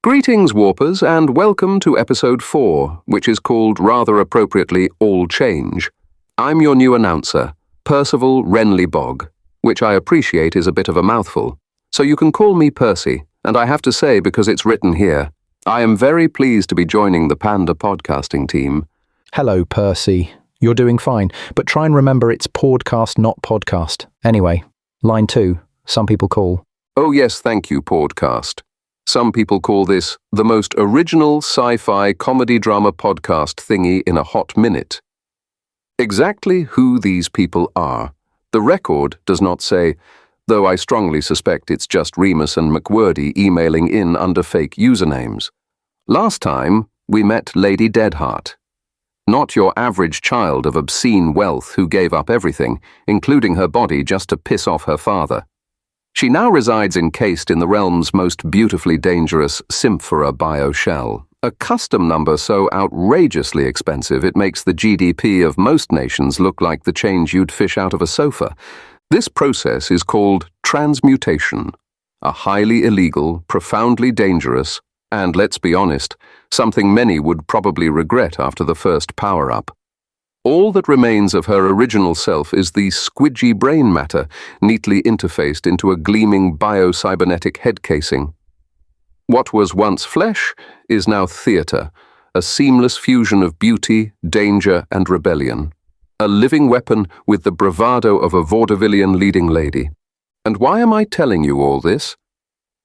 Greetings, Warpers, and welcome to episode 4, which is called, rather appropriately, All Change. I'm your new announcer, Percival Renly-Bog, which I appreciate is a bit of a mouthful. So you can call me Percy, and I have to say, because it's written here, I am very pleased to be joining the Panda podcasting team. Hello, Percy. You're doing fine, but try and remember it's podcast, not podcast. Anyway, line 2, some people call. Oh yes, thank you, podcast. Some people call this the most original sci-fi comedy drama podcast thingy in a hot minute. Exactly who these people are, the record does not say, though I strongly suspect it's just Remus and Mc Wordy emailing in under fake usernames. Last time, we met Lady Deadheart. Not your average child of obscene wealth who gave up everything, including her body, just to piss off her father. She now resides encased in the realm's most beautifully dangerous Symphora bioshell, a custom number so outrageously expensive it makes the GDP of most nations look like the change you'd fish out of a sofa. This process is called transmutation, a highly illegal, profoundly dangerous, and let's be honest, something many would probably regret after the first power-up. All that remains of her original self is the squidgy brain matter, neatly interfaced into a gleaming bio-cybernetic head casing. What was once flesh is now theatre, a seamless fusion of beauty, danger, and rebellion. A living weapon with the bravado of a vaudevillian leading lady. And why am I telling you all this?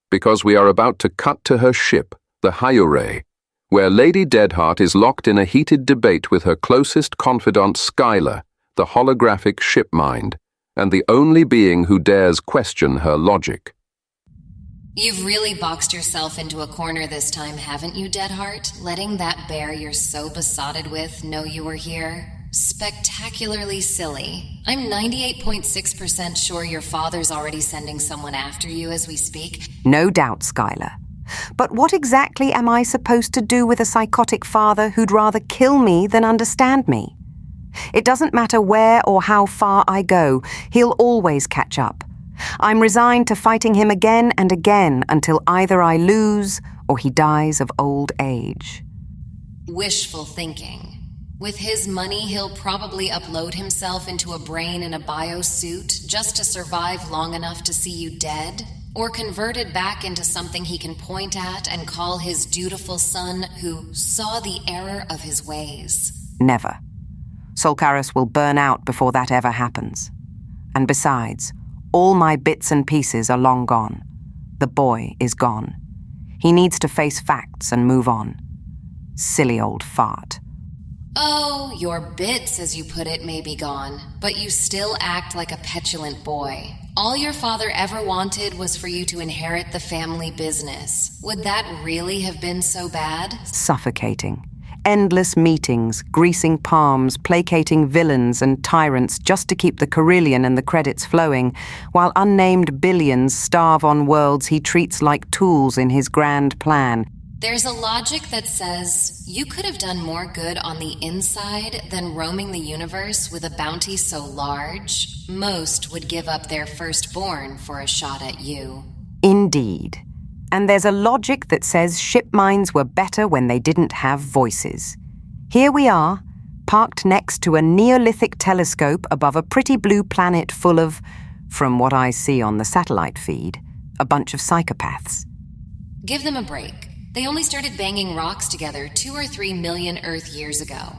Because we are about to cut to her ship, the Hyure, where Lady Deadheart is locked in a heated debate with her closest confidant Skylar, the holographic shipmind, and the only being who dares question her logic. You've really boxed yourself into a corner this time, haven't you, Deadheart? Letting that bear you're so besotted with know you were here? Spectacularly silly. I'm 98.6% sure your father's already sending someone after you as we speak. No doubt, Skylar. But what exactly am I supposed to do with a psychotic father who'd rather kill me than understand me? It doesn't matter where or how far I go, he'll always catch up. I'm resigned to fighting him again and again until either I lose or he dies of old age. Wishful thinking. With his money, he'll probably upload himself into a brain in a biosuit just to survive long enough to see you dead, or converted back into something he can point at and call his dutiful son who saw the error of his ways. Never. Solcaris will burn out before that ever happens. And besides, all my bits and pieces are long gone. The boy is gone. He needs to face facts and move on. Silly old fart. Oh, your bits, as you put it, may be gone, but you still act like a petulant boy. All your father ever wanted was for you to inherit the family business. Would that really have been so bad? Suffocating. Endless meetings, greasing palms, placating villains and tyrants just to keep the carillon and the credits flowing, while unnamed billions starve on worlds he treats like tools in his grand plan. There's a logic that says you could have done more good on the inside than roaming the universe with a bounty so large, most would give up their firstborn for a shot at you. Indeed. And there's a logic that says shipminds were better when they didn't have voices. Here we are, parked next to a Neolithic telescope above a pretty blue planet full of, from what I see on the satellite feed, a bunch of psychopaths. Give them a break. They only started banging rocks together 2 or 3 million Earth years ago.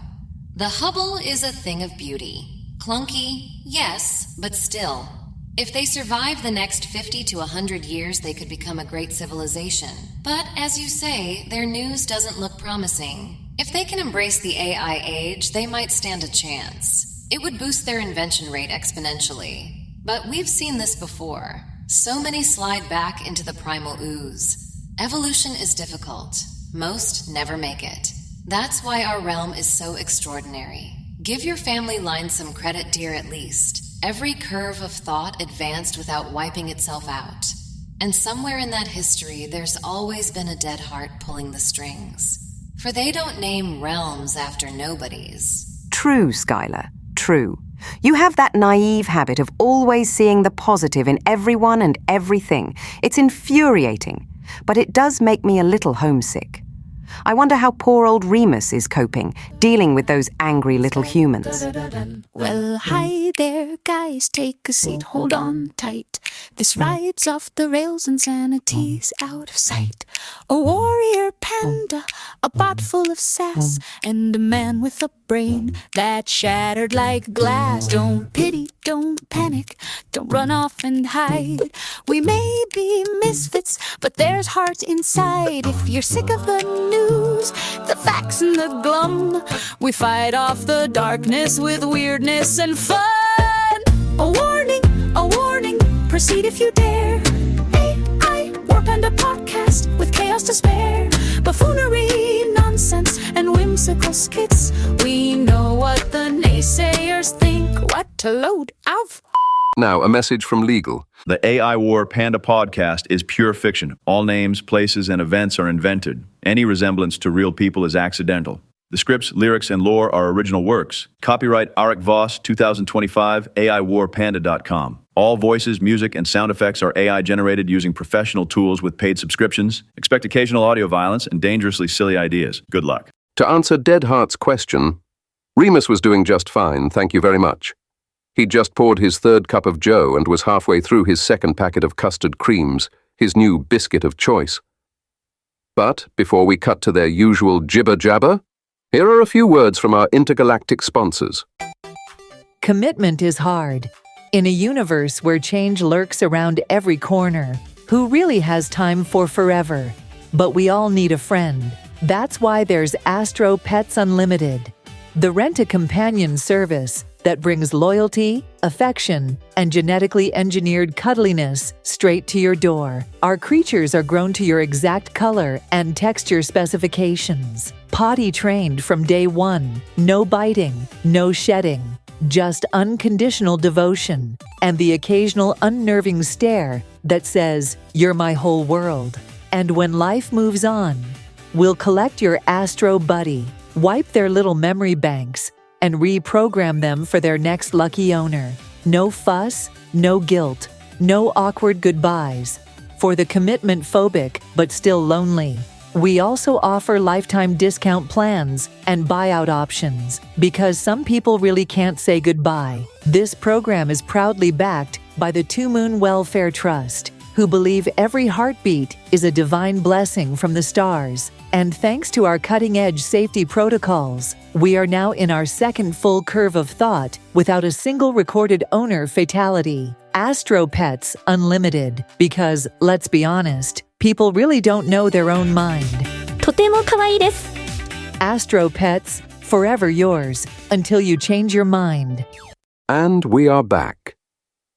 The Hubble is a thing of beauty. Clunky, yes, but still. If they survive the next 50 to 100 years, they could become a great civilization. But, as you say, their news doesn't look promising. If they can embrace the AI age, they might stand a chance. It would boost their invention rate exponentially. But we've seen this before. So many slide back into the primal ooze. Evolution is difficult. Most never make it. That's why our realm is so extraordinary. Give your family line some credit, dear, at least. Every curve of thought advanced without wiping itself out. And somewhere in that history, there's always been a Deadheart pulling the strings. For they don't name realms after nobodies. True, Skylar, true. You have that naive habit of always seeing the positive in everyone and everything. It's infuriating. but it does make me a little homesick. I wonder how poor old Remus is coping, dealing with those angry little humans. Well, hi there, guys, take a seat, hold on tight. This ride's off the rails, insanity's out of sight. A warrior panda, a bot full of sass, and a man with a brain that shattered like glass. Don't pity, don't panic, don't run off and hide. We may be misfits, but there's heart inside. If you're sick of the news, the facts and the glum, we fight off the darkness with weirdness and fun. A warning, proceed if you dare. AI War Panda podcast with chaos to spare. Buffoonery, nonsense, and whimsical skits. We know what the naysayers think, what to load of. Now, a message from legal. The AI War Panda podcast is pure fiction. All names, places, and events are invented. Any resemblance to real people is accidental. The scripts, lyrics, and lore are original works. Copyright Aric Voss, 2025, AIWarPanda.com. All voices, music, and sound effects are AI generated using professional tools with paid subscriptions. Expect occasional audio violence and dangerously silly ideas. Good luck. To answer Deadheart's question, Remus was doing just fine, thank you very much. He'd just poured his third cup of joe and was halfway through his second packet of custard creams, his new biscuit of choice. But before we cut to their usual jibber-jabber, here are a few words from our intergalactic sponsors. Commitment is hard. In a universe where change lurks around every corner, who really has time for forever? But we all need a friend. That's why there's Astro Pets Unlimited, the rent-a-companion service that brings loyalty, affection, and genetically engineered cuddliness straight to your door. Our creatures are grown to your exact color and texture specifications. Potty trained from day one. No biting, no shedding, just unconditional devotion, and the occasional unnerving stare that says, "You're my whole world." And when life moves on, we'll collect your Astro Buddy, wipe their little memory banks, and reprogram them for their next lucky owner. No fuss, no guilt, no awkward goodbyes. For the commitment phobic but still lonely. We also offer lifetime discount plans and buyout options because some people really can't say goodbye. This program is proudly backed by the Two Moon Welfare Trust, who believe every heartbeat is a divine blessing from the stars. And thanks to our cutting-edge safety protocols, we are now in our second full curve of thought without a single recorded owner fatality. Astro Pets Unlimited, because, let's be honest, people really don't know their own mind. とても可愛いです。 Astro Pets, forever yours, until you change your mind. And we are back.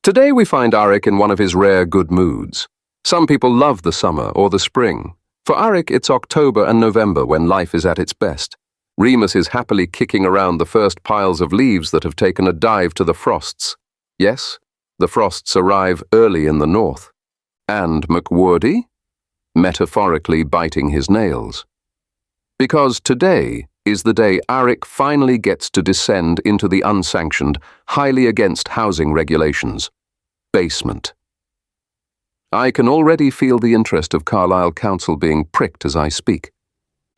Today we find Aric in one of his rare good moods. Some people love the summer or the spring. For Aric, it's October and November when life is at its best. Remus is happily kicking around the first piles of leaves that have taken a dive to the frosts. Yes, the frosts arrive early in the north. And Mc Wordy? Metaphorically biting his nails. Because today is the day Aric finally gets to descend into the unsanctioned, highly against housing regulations. Basement. I can already feel the interest of Carlisle Council being pricked as I speak.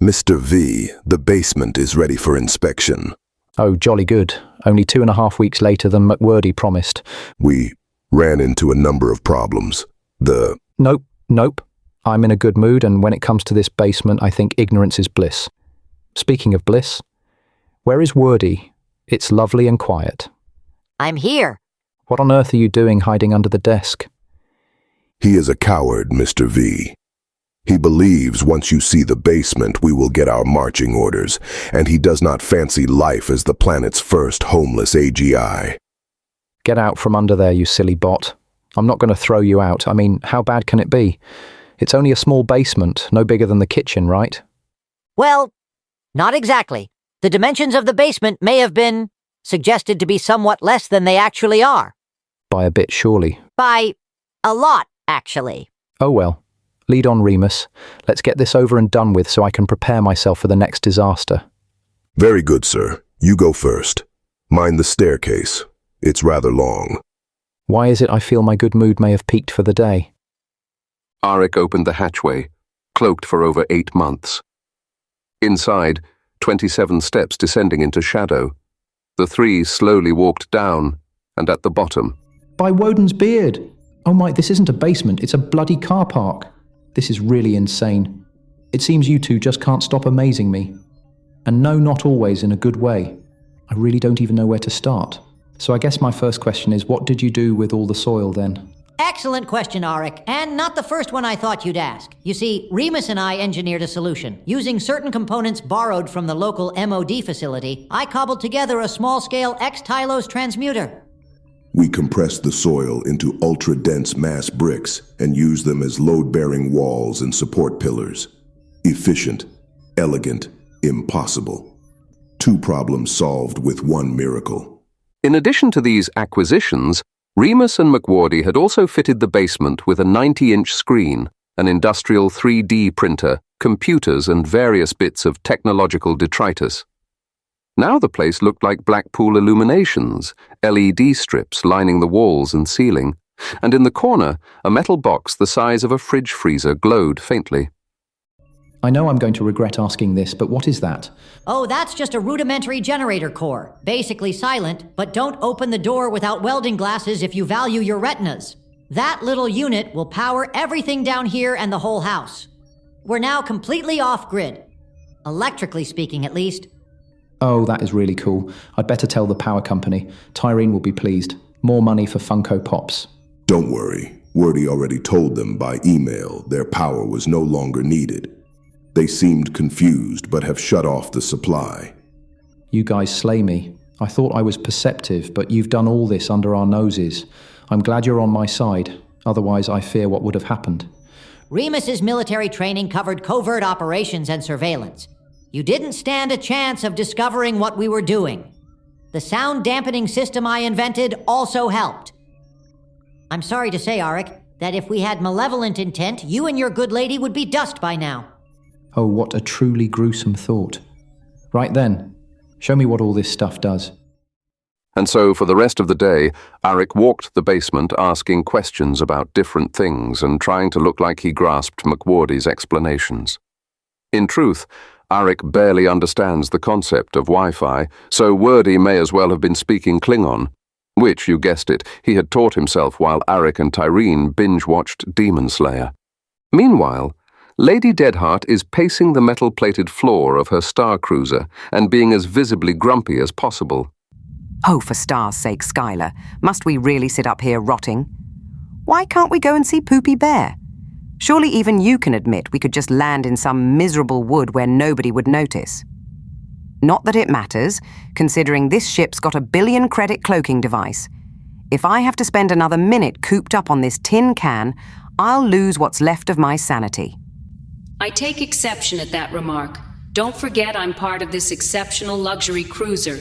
Mr. V, the basement is ready for inspection. Oh, jolly good. Only 2.5 weeks later than Mc Wordy promised. We ran into a number of problems. Nope. I'm in a good mood, and when it comes to this basement, I think ignorance is bliss. Speaking of bliss, where is Wordy? It's lovely and quiet. I'm here. What on earth are you doing hiding under the desk? He is a coward, Mr. V. He believes once you see the basement, we will get our marching orders, and he does not fancy life as the planet's first homeless AGI. Get out from under there, you silly bot. I'm not going to throw you out. I mean, how bad can it be? It's only a small basement, no bigger than the kitchen, right? Well, not exactly. The dimensions of the basement may have been suggested to be somewhat less than they actually are. By a bit, surely. By a lot, actually. Oh well. Lead on, Remus. Let's get this over and done with so I can prepare myself for the next disaster. Very good, sir. You go first. Mind the staircase. It's rather long. Why is it I feel my good mood may have peaked for the day? Aric opened the hatchway, cloaked for over 8 months. Inside, 27 steps descending into shadow. The three slowly walked down, and at the bottom. By Woden's beard! Oh my, this isn't a basement, it's a bloody car park. This is really insane. It seems you two just can't stop amazing me. And no, not always in a good way. I really don't even know where to start. So I guess my first question is, what did you do with all the soil then? Excellent question, Aric, and not the first one I thought you'd ask. You see, Remus and I engineered a solution. Using certain components borrowed from the local MOD facility, I cobbled together a small-scale X-Tylose transmuter. We compressed the soil into ultra-dense mass bricks and used them as load-bearing walls and support pillars. Efficient, elegant, impossible. 2 problems solved with 1 miracle. In addition to these acquisitions, Remus and Mc Wordy had also fitted the basement with a 90-inch screen, an industrial 3D printer, computers, and various bits of technological detritus. Now the place looked like Blackpool illuminations, LED strips lining the walls and ceiling, and in the corner, a metal box the size of a fridge freezer glowed faintly. I know I'm going to regret asking this, but what is that? Oh, that's just a rudimentary generator core. Basically silent, but don't open the door without welding glasses if you value your retinas. That little unit will power everything down here and the whole house. We're now completely off-grid. Electrically speaking, at least. Oh, that is really cool. I'd better tell the power company. Tyreen will be pleased. More money for Funko Pops. Don't worry. Wordy already told them by email their power was no longer needed. They seemed confused, but have shut off the supply. You guys slay me. I thought I was perceptive, but you've done all this under our noses. I'm glad you're on my side. Otherwise, I fear what would have happened. Remus's military training covered covert operations and surveillance. You didn't stand a chance of discovering what we were doing. The sound dampening system I invented also helped. I'm sorry to say, Aric, that if we had malevolent intent, you and your good lady would be dust by now. Oh, what a truly gruesome thought. Right then, show me what all this stuff does. And so for the rest of the day, Aric walked the basement asking questions about different things and trying to look like he grasped Mc Wordy's explanations. In truth, Aric barely understands the concept of Wi-Fi, so Wordy may as well have been speaking Klingon, which, you guessed it, he had taught himself while Aric and Tyreen binge-watched Demon Slayer. Meanwhile, Lady Deadheart is pacing the metal-plated floor of her star cruiser and being as visibly grumpy as possible. Oh, for star's sake, Skylar, must we really sit up here rotting? Why can't we go and see Poopy Bear? Surely even you can admit we could just land in some miserable wood where nobody would notice. Not that it matters, considering this ship's got a 1 billion credit cloaking device. If I have to spend another minute cooped up on this tin can, I'll lose what's left of my sanity. I take exception at that remark. Don't forget I'm part of this exceptional luxury cruiser,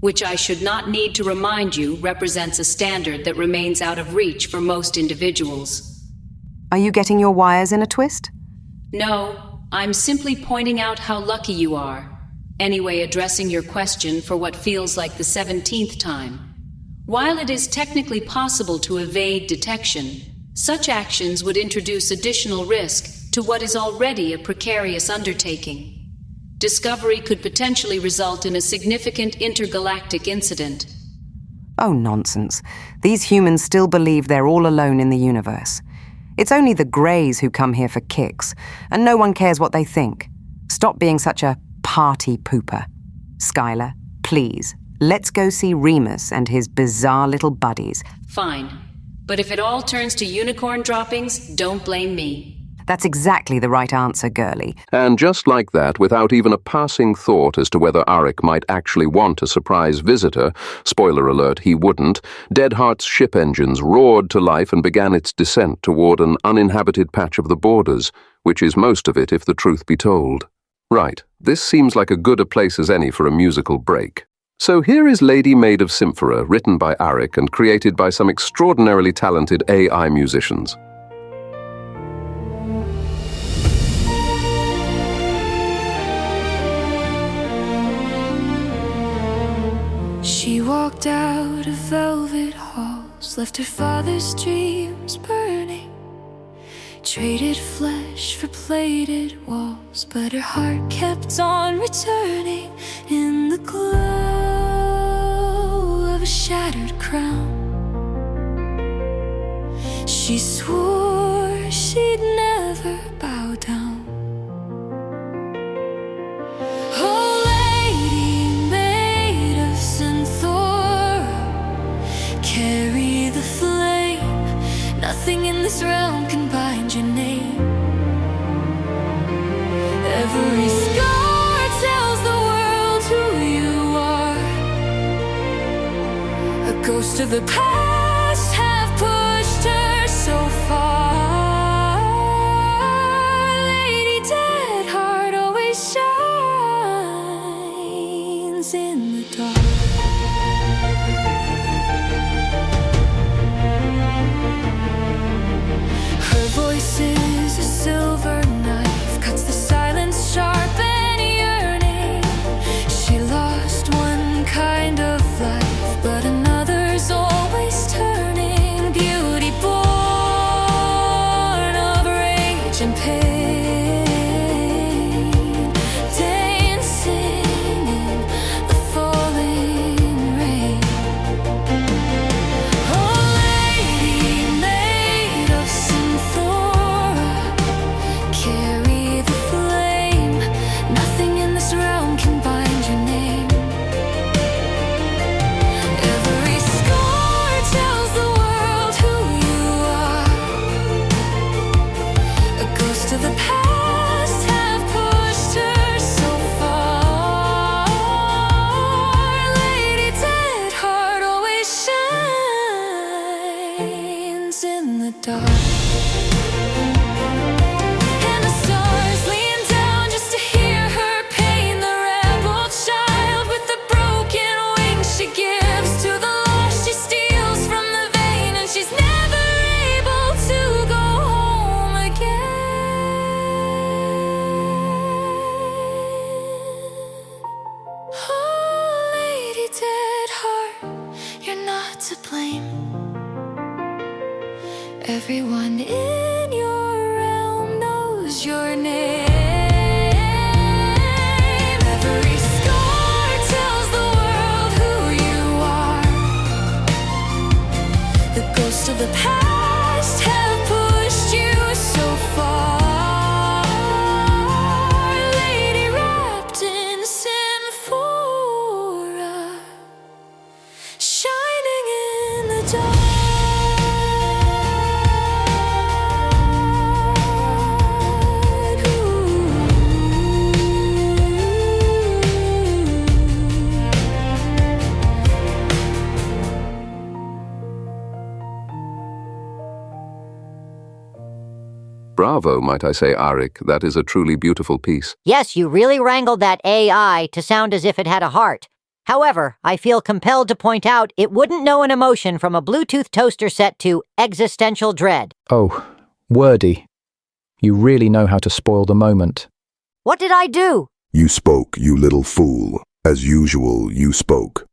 which I should not need to remind you represents a standard that remains out of reach for most individuals. Are you getting your wires in a twist? No, I'm simply pointing out how lucky you are. Anyway, addressing your question for what feels like the 17th time. While it is technically possible to evade detection, such actions would introduce additional risk to what is already a precarious undertaking. Discovery could potentially result in a significant intergalactic incident. Oh, nonsense. These humans still believe they're all alone in the universe. It's only the Greys who come here for kicks, and no one cares what they think. Stop being such a party pooper. Skylar, please, let's go see Remus and his bizarre little buddies. Fine. But if it all turns to unicorn droppings, don't blame me. That's exactly the right answer, girlie. And just like that, without even a passing thought as to whether Aric might actually want a surprise visitor, spoiler alert, he wouldn't, Deadheart's ship engines roared to life and began its descent toward an uninhabited patch of the borders, which is most of it if the truth be told. Right, this seems like as good a place as any for a musical break. So here is Lady Maid of Symphora, written by Aric and created by some extraordinarily talented AI musicians. She walked out of velvet halls, left her father's dreams burning. Traded flesh for plated walls, but her heart kept on returning in the glow of a shattered crown. She swore she'd never bow down. Oh, lady made of synthora, carry the flame. Nothing in this realm can bind your name. Every scar tells the world who you are. A ghost of the past have pushed her so far. Lady Deadheart always shines in the dark. Her voice is a silver knife, cuts the silence sharp and yearning. She lost one kind of life, but another's always turning. Beauty born of rage and pain, dancing in the falling rain. Oh, lady made of synthora, carry the flame. Nothing in this realm can bind your name. Every scar tells the world who you are. A ghost of the past have pushed her so far. Lady Deadheart always shines in the dark. And the stars lean down just to hear her pain. The rebel child with the broken wings she gives to the lost she steals from the vein, and she's never able to go home again. Oh, Lady Deadheart, you're not to blame. Everyone in your realm knows your name. Every scar tells the world who you are. The ghosts of the past have pushed you so far. Lady wrapped in synphora, shining in the dark. Bravo, might I say, Aric. That is a truly beautiful piece. Yes, you really wrangled that AI to sound as if it had a heart. However, I feel compelled to point out it wouldn't know an emotion from a Bluetooth toaster set to existential dread. Oh, Wordy. You really know how to spoil the moment. What did I do? You spoke, you little fool. As usual, you spoke.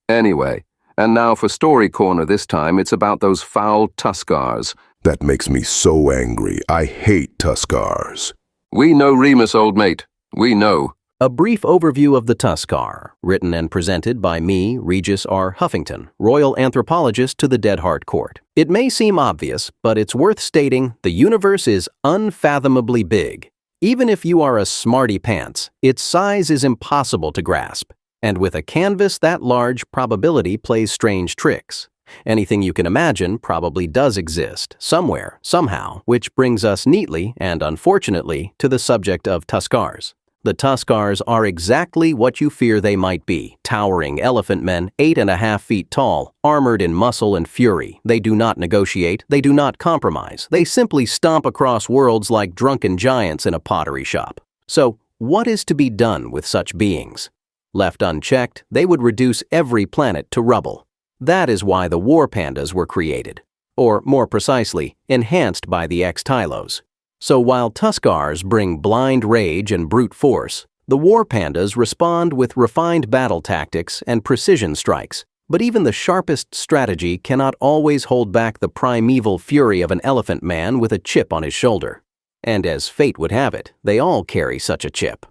Anyway, and now for Story Corner this time, it's about those foul Tuskars. That makes me so angry. I hate Tuskars. We know Remus, old mate. We know. A brief overview of the Tuskar, written and presented by me, Regis R. Huffington, Royal Anthropologist to the Deadheart Court. It may seem obvious, but it's worth stating the universe is unfathomably big. Even if you are a smarty pants, its size is impossible to grasp. And with a canvas that large, probability plays strange tricks. Anything you can imagine probably does exist, somewhere, somehow, which brings us neatly, and unfortunately, to the subject of Tuskars. The Tuskars are exactly what you fear they might be, towering elephant men, 8.5 feet tall, armored in muscle and fury. They do not negotiate, they do not compromise, they simply stomp across worlds like drunken giants in a pottery shop. So, what is to be done with such beings? Left unchecked, they would reduce every planet to rubble. That is why the war pandas were created, or more precisely, enhanced by the ex-Tylos. So while Tuskars bring blind rage and brute force, the war pandas respond with refined battle tactics and precision strikes, But even the sharpest strategy cannot always hold back the primeval fury of an elephant man with a chip on his shoulder. And as fate would have it, they all carry such a chip.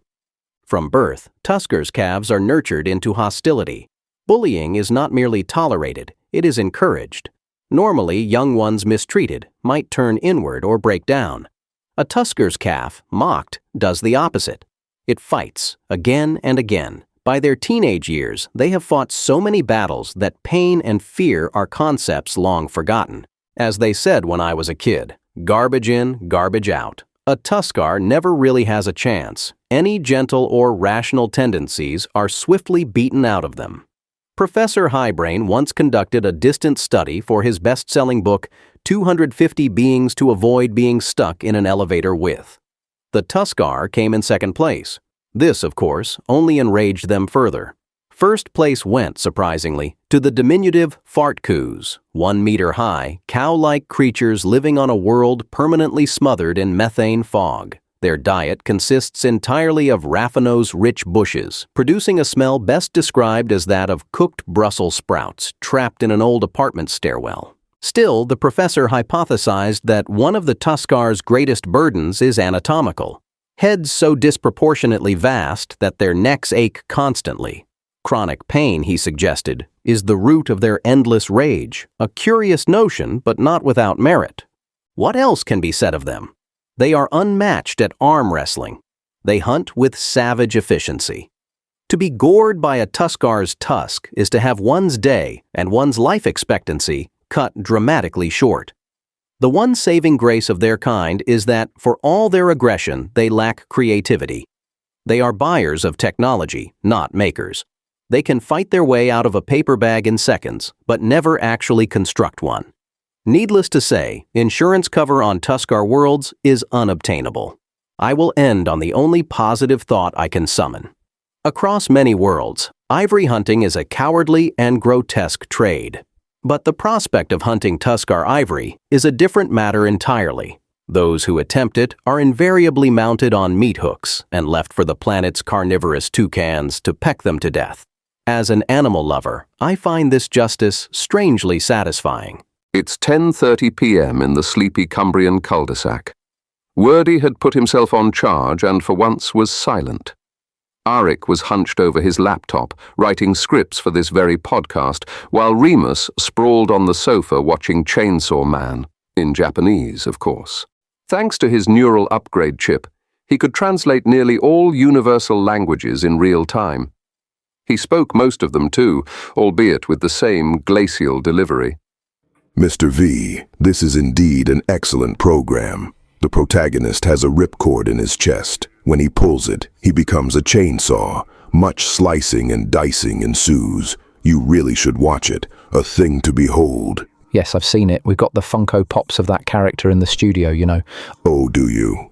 From birth, Tuskar's calves are nurtured into hostility. Bullying is not merely tolerated, it is encouraged. Normally, young ones mistreated might turn inward or break down. A Tuskar's calf, mocked, does the opposite. It fights, again and again. By their teenage years, they have fought so many battles that pain and fear are concepts long forgotten. As they said when I was a kid, garbage in, garbage out. A Tuskar never really has a chance. Any gentle or rational tendencies are swiftly beaten out of them. Professor Highbrain once conducted a distant study for his best-selling book, 250 Beings to Avoid Being Stuck in an Elevator With. The Tuskar came in second place. This, of course, only enraged them further. First place went, surprisingly, to the diminutive fartcoos, 1 meter high, cow-like creatures living on a world permanently smothered in methane fog. Their diet consists entirely of raffinose-rich bushes, producing a smell best described as that of cooked Brussels sprouts trapped in an old apartment stairwell. Still, the professor hypothesized that one of the Tuskar's greatest burdens is anatomical. Heads so disproportionately vast that their necks ache constantly. Chronic pain, he suggested, is the root of their endless rage, a curious notion but not without merit. What else can be said of them? They are unmatched at arm wrestling. They hunt with savage efficiency. To be gored by a Tuskar's tusk is to have one's day and one's life expectancy cut dramatically short. The one saving grace of their kind is that, for all their aggression, they lack creativity. They are buyers of technology, not makers. They can fight their way out of a paper bag in seconds, but never actually construct one. Needless to say, insurance cover on Tuskar worlds is unobtainable. I will end on the only positive thought I can summon. Across many worlds, ivory hunting is a cowardly and grotesque trade. But the prospect of hunting Tuskar ivory is a different matter entirely. Those who attempt it are invariably mounted on meat hooks and left for the planet's carnivorous toucans to peck them to death. As an animal lover, I find this justice strangely satisfying. It's 10:30 p.m. in the sleepy Cumbrian cul-de-sac. Wordy had put himself on charge and for once was silent. Aric was hunched over his laptop, writing scripts for this very podcast, while Remus sprawled on the sofa watching Chainsaw Man, in Japanese, of course. Thanks to his neural upgrade chip, he could translate nearly all universal languages in real time. He spoke most of them too, albeit with the same glacial delivery. Mr. V, this is indeed an excellent program. The protagonist has a ripcord in his chest. When he pulls it, he becomes a chainsaw. Much slicing and dicing ensues. You really should watch it. A thing to behold. Yes, I've seen it. We've got the Funko Pops of that character in the studio, you know. Oh, do you?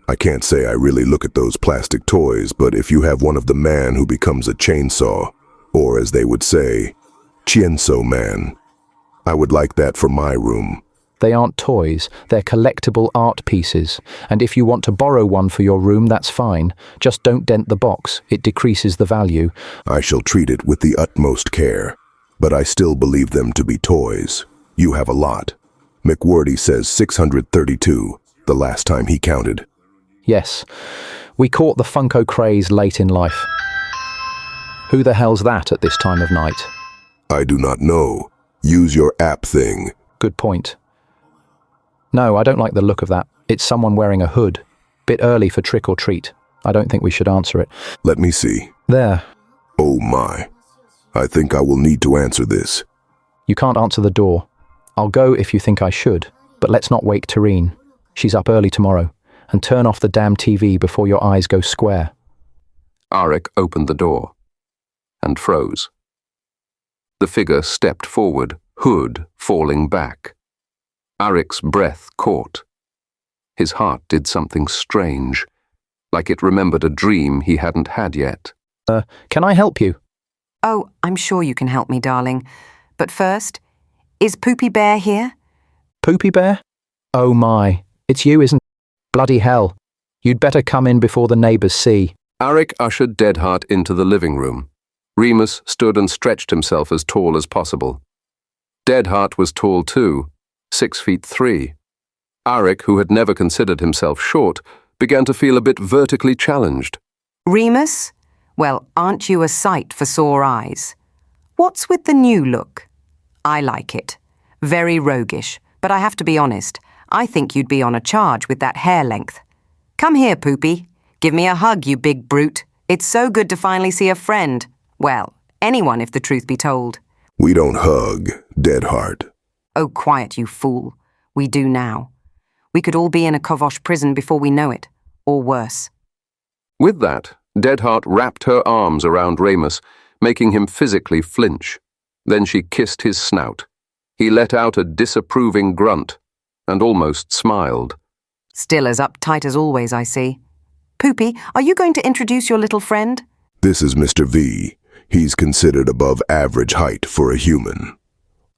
I can't say I really look at those plastic toys, but if you have one of the man who becomes a chainsaw, or as they would say, Chainsaw Man, I would like that for my room. They aren't toys, they're collectible art pieces, and if you want to borrow one for your room, that's fine. Just don't dent the box, it decreases the value. I shall treat it with the utmost care, but I still believe them to be toys. You have a lot. McWordy says 632, the last time he counted. Yes, we caught the Funko craze late in life. Who the hell's that at this time of night? I do not know. Use your app thing. Good point. No, I don't like the look of that. It's someone wearing a hood. Bit early for trick or treat. I don't think we should answer it. Let me see. There. Oh my. I think I will need to answer this. You can't answer the door. I'll go if you think I should, but let's not wake Tareen. She's up early tomorrow. And turn off the damn TV before your eyes go square. Aric opened the door and froze. The figure stepped forward, hood falling back. Aric's breath caught. His heart did something strange, like it remembered a dream he hadn't had yet. Can I help you? Oh, I'm sure you can help me, darling. But first, is Poopy Bear here? Poopy Bear? Oh my, it's you, isn't it? Bloody hell. You'd better come in before the neighbours see. Aric ushered Deadheart into the living room. Remus stood and stretched himself as tall as possible. Deadheart was tall too, 6'3". Aric, who had never considered himself short, began to feel a bit vertically challenged. Remus? Well, aren't you a sight for sore eyes? What's with the new look? I like it. Very roguish, but I have to be honest, I think you'd be on a charge with that hair length. Come here, Poopy. Give me a hug, you big brute. It's so good to finally see a friend. Well, anyone if the truth be told. We don't hug, Deadheart. Oh, quiet, you fool. We do now. We could all be in a Kovosh prison before we know it, or worse. With that, Deadheart wrapped her arms around Remus, making him physically flinch. Then she kissed his snout. He let out a disapproving grunt, and almost smiled. Still as uptight as always, I see. Poopy, are you going to introduce your little friend? This is Mr. V. He's considered above average height for a human.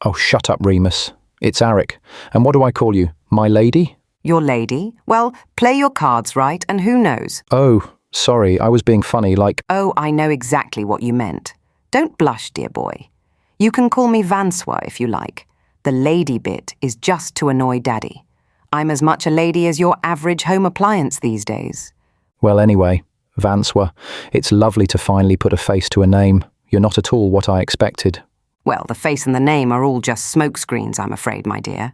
Oh, shut up, Remus. It's Aric. And what do I call you? My lady? Your lady? Well, play your cards right, and who knows? Oh, sorry, I was being funny, like... Oh, I know exactly what you meant. Don't blush, dear boy. You can call me Vanswa if you like. The lady bit is just to annoy Daddy. I'm as much a lady as your average home appliance these days. Well, anyway, Vanswa, it's lovely to finally put a face to a name. You're not at all what I expected. Well, the face and the name are all just smokescreens, I'm afraid, my dear.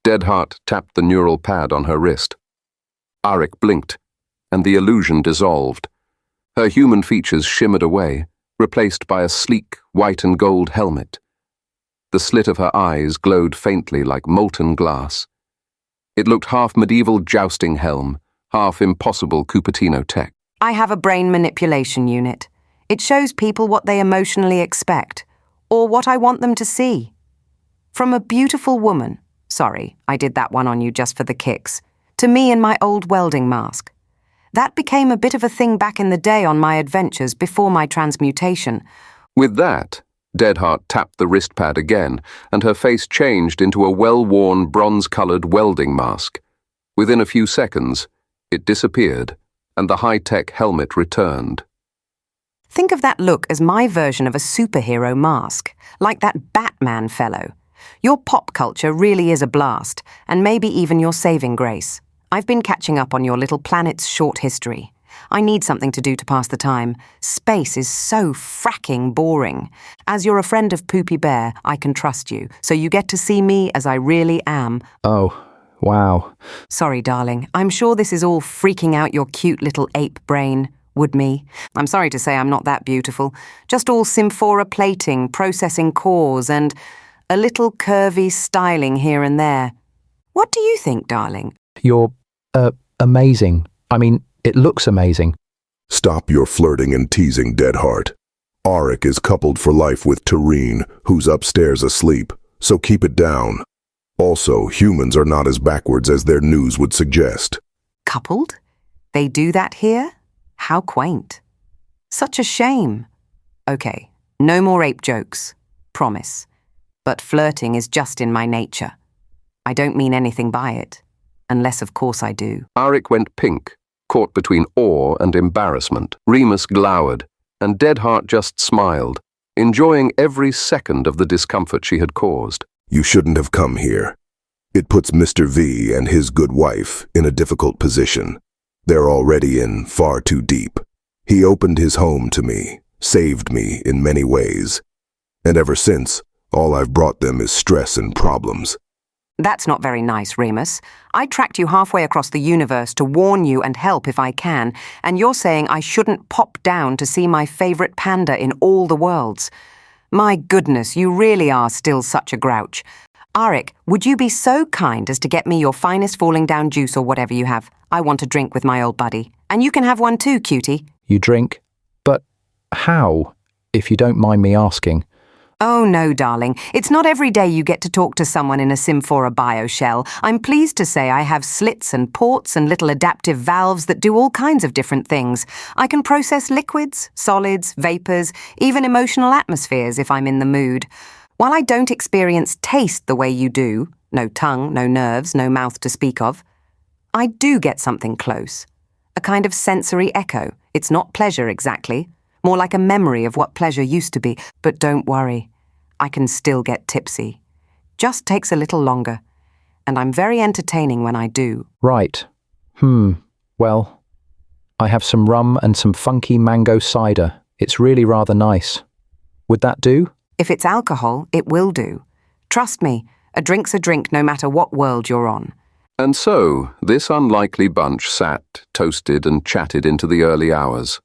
Deadheart tapped the neural pad on her wrist. Aric blinked, and the illusion dissolved. Her human features shimmered away, replaced by a sleek white and gold helmet. The slit of her eyes glowed faintly like molten glass. It looked half medieval jousting helm, half impossible Cupertino tech. I have a brain manipulation unit. It shows people what they emotionally expect, or what I want them to see. From a beautiful woman, sorry, I did that one on you just for the kicks, to me in my old welding mask. That became a bit of a thing back in the day on my adventures before my transmutation. With that, Deadheart tapped the wrist pad again, and her face changed into a well-worn bronze-colored welding mask. Within a few seconds, it disappeared, and the high-tech helmet returned. Think of that look as my version of a superhero mask, like that Batman fellow. Your pop culture really is a blast, and maybe even your saving grace. I've been catching up on your little planet's short history. I need something to do to pass the time. Space is so fracking boring. As you're a friend of Poopy Bear, I can trust you, so you get to see me as I really am. Oh, wow. Sorry, darling. I'm sure this is all freaking out your cute little ape brain. Would me? I'm sorry to say I'm not that beautiful. Just all Symphora plating, processing cores, and a little curvy styling here and there. What do you think, darling? You're, amazing. I mean, it looks amazing. Stop your flirting and teasing, Deadheart. Aric is coupled for life with Tareen, who's upstairs asleep, so keep it down. Also, humans are not as backwards as their news would suggest. Coupled? They do that here? How quaint. Such a shame. Okay, no more ape jokes. Promise. But flirting is just in my nature. I don't mean anything by it. Unless, of course, I do. Aric went pink, caught between awe and embarrassment. Remus glowered, and Deadheart just smiled, enjoying every second of the discomfort she had caused. You shouldn't have come here. It puts Mr. V and his good wife in a difficult position. They're already in far too deep. He opened his home to me, saved me in many ways. And ever since, all I've brought them is stress and problems. That's not very nice, Remus. I tracked you halfway across the universe to warn you and help if I can, and you're saying I shouldn't pop down to see my favorite panda in all the worlds. My goodness, you really are still such a grouch. Aric, would you be so kind as to get me your finest falling down juice or whatever you have? I want a drink with my old buddy. And you can have one too, cutie. You drink? But how, if you don't mind me asking? Oh no, darling. It's not every day you get to talk to someone in a Symphora bioshell. I'm pleased to say I have slits and ports and little adaptive valves that do all kinds of different things. I can process liquids, solids, vapors, even emotional atmospheres if I'm in the mood. While I don't experience taste the way you do, no tongue, no nerves, no mouth to speak of, I do get something close. A kind of sensory echo. It's not pleasure exactly, more like a memory of what pleasure used to be. But don't worry, I can still get tipsy. Just takes a little longer, and I'm very entertaining when I do. Right. Well, I have some rum and some funky mango cider. It's really rather nice. Would that do? If it's alcohol, it will do. Trust me, a drink's a drink no matter what world you're on. And so, this unlikely bunch sat, toasted and chatted into the early hours.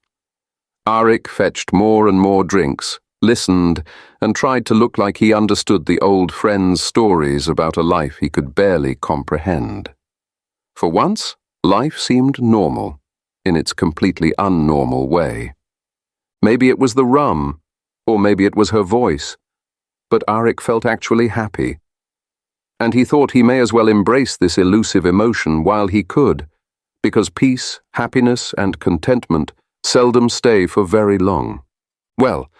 Aric fetched more and more drinks, listened, and tried to look like he understood the old friend's stories about a life he could barely comprehend. For once, life seemed normal, in its completely unnormal way. Maybe it was the rum, or maybe it was her voice, but Aric felt actually happy. And he thought he may as well embrace this elusive emotion while he could, because peace, happiness, and contentment seldom stay for very long. Well,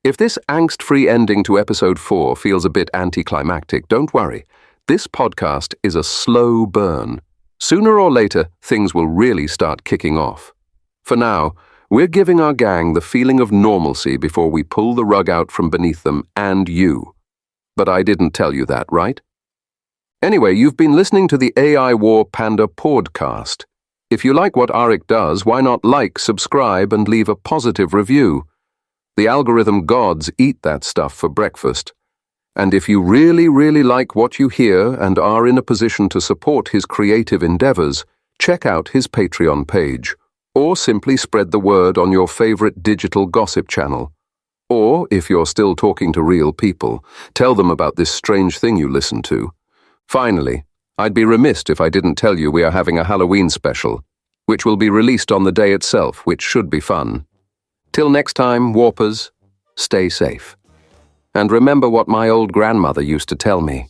if this angst-free ending to episode 4 feels a bit anticlimactic, don't worry. This podcast is a slow burn. Sooner or later, things will really start kicking off. For now, we're giving our gang the feeling of normalcy before we pull the rug out from beneath them and you. But I didn't tell you that, right? Anyway, you've been listening to the AI War Panda podcast. If you like what Aric does, why not like, subscribe, and leave a positive review? The algorithm gods eat that stuff for breakfast. And if you really, really like what you hear and are in a position to support his creative endeavors, check out his Patreon page, or simply spread the word on your favorite digital gossip channel. Or, if you're still talking to real people, tell them about this strange thing you listen to. Finally, I'd be remiss if I didn't tell you we are having a Halloween special, which will be released on the day itself, which should be fun. Till next time, Warpers, stay safe. And remember what my old grandmother used to tell me.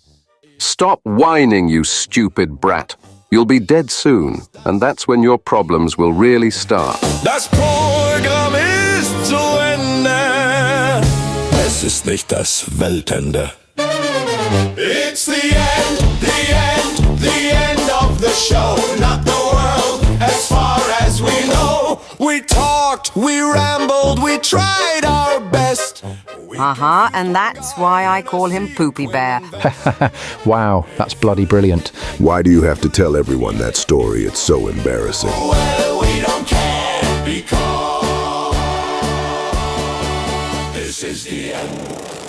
Stop whining, you stupid brat. You'll be dead soon, and that's when your problems will really start. Das Programm ist zu Ende. Es ist nicht das Weltende. It's the end, the end, the end of the show. Not the world, as far as we know. We talked, we rambled, we tried our best. And that's why I call him Poopy Bear. Wow, that's bloody brilliant. Why do you have to tell everyone that story? It's so embarrassing. Well, we don't care because this is the end.